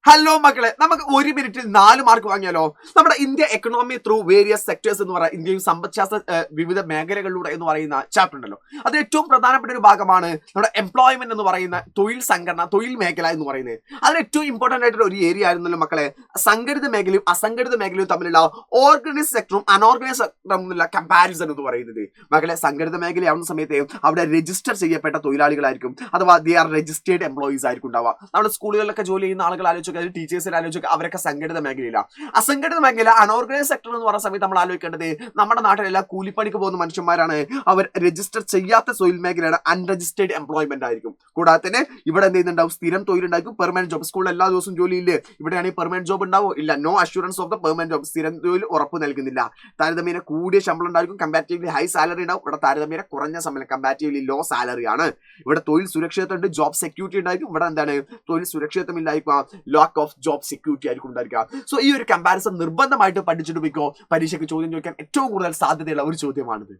Hello മക്കളെ, നമുക്ക് 1 മിനിറ്റിൽ 4 മാർക്ക് വാങ്ങിയാലോ? നമ്മുടെ India economy through various sectors എന്ന് പറയുന്ന ഇന്ത്യയും സമ്പദ്ശാസ്ത്ര വിവിധ മേഖലകളിലൂടെ എന്ന് പറയുന്ന ചാപ്റ്റർ ഉണ്ടല്ലോ. അത് ഏറ്റവും പ്രധാനപ്പെട്ട ഒരു ഭാഗമാണ് നമ്മുടെ എംപ്ലോയ്മെന്റ് എന്ന് പറയുന്ന തൊഴിൽ സംഘടന, തൊഴിൽ മേഖല എന്ന് പറയുന്നത്. അതിൽ ഏറ്റവും ഇമ്പോർട്ടന്റ് ആയിട്ടുള്ള ഒരു ഏരിയ ആയിരുന്നല്ലോ മക്കളെ സംഘടിത മേഖലയും അസംഘടിത മേഖലയും തമ്മിലുള്ള ഓർഗനൈസ് സെക്ടറും അൺഓർഗനൈസ് സെക്ടറും തമ്മിലുള്ള കമ്പാരിസൺ എന്ന് പറയുന്നത്. മക്കളെ, സംഘടിത മേഖലയാവുന്ന സമയത്ത് അവിടെ രജിസ്റ്റർ ചെയ്യപ്പെട്ട തൊഴിലാളികളായിരിക്കും, അഥവാ ദി ആർ രജിസ്റ്റേർഡ് എംപ്ലോയീസ് ആയിരിക്കും ഉണ്ടാവുക. നമ്മുടെ സ്കൂളുകളിലൊക്കെ ജോലി ചെയ്യുന്ന ആളുകൾ ടീച്ചേഴ്സിനെ ആലോചിക്കുക, അവരൊക്കെ സംഘടിത മേഖലയിലാണ്. അസംഘടിത മേഖല അൺഓർഗനൈസ് സെക്ടർ എന്ന് പറയുന്ന സമയത്ത് നമ്മൾ ആലോചിക്കേണ്ടത് നമ്മുടെ നാട്ടിലെല്ലാം കൂലിപ്പണിക്ക് പോകുന്ന മനുഷ്യന്മാരാണ്. അവർ രജിസ്റ്റർ ചെയ്യാത്ത തൊഴിൽ മേഖലയാണ് അൺരജിസ്റ്റേർഡ് എംപ്ലോയ്മെന്റ് ആയിരിക്കും. കൂടാതെ തന്നെ ഇവിടെ എന്ത് ചെയ്യുന്നുണ്ടാവും? സ്ഥിരം തൊഴിലുണ്ടായിരിക്കും, പെർമനന്റ് ജോബ്. സ്കൂളിൽ എല്ലാ ദിവസവും ജോലിയില്ലേ? ഇവിടെയാണെങ്കിൽ പെർമനന്റ് ജോബ് ഉണ്ടാവോ? ഇല്ല. No assurance of the permanent job. സ്ഥിരം തൊഴിൽ ഉറപ്പ് നൽകുന്നില്ല. താരതമ്യേന കൂടിയ ശമ്പളം ഉണ്ടായിരിക്കും, കമ്പാരിറ്റീവ്ലി ഹൈ സാലറി ഉണ്ടാവും. ഇവിടെ താരതമ്യേന കുറഞ്ഞ ശമ്പളം, കമ്പാരിറ്റീവ്ലി ലോ സാലറി ആണ്. ഇവിടെ തൊഴിൽ സുരക്ഷിതത്വം ഉണ്ട്, ജോബ് സെക്യൂരിറ്റി ഉണ്ടായിരിക്കും. ഇവിടെ എന്താണ്? തൊഴിൽ സുരക്ഷിതത്വം ഇല്ലായിരിക്കും, ലാക്ക് ഓഫ് ജോബ് സെക്യൂരിറ്റി ആയിരിക്കും ഉണ്ടായിരിക്കുക. സോ ഈ ഒരു കമ്പാരിസൺ നിർബന്ധമായിട്ട് പഠിച്ചിട്ട് പോയിക്കോ. പരീക്ഷയ്ക്ക് ചോദ്യം ചോദിക്കാൻ ഏറ്റവും കൂടുതൽ സാധ്യതയുള്ള ഒരു ചോദ്യമാണിത്.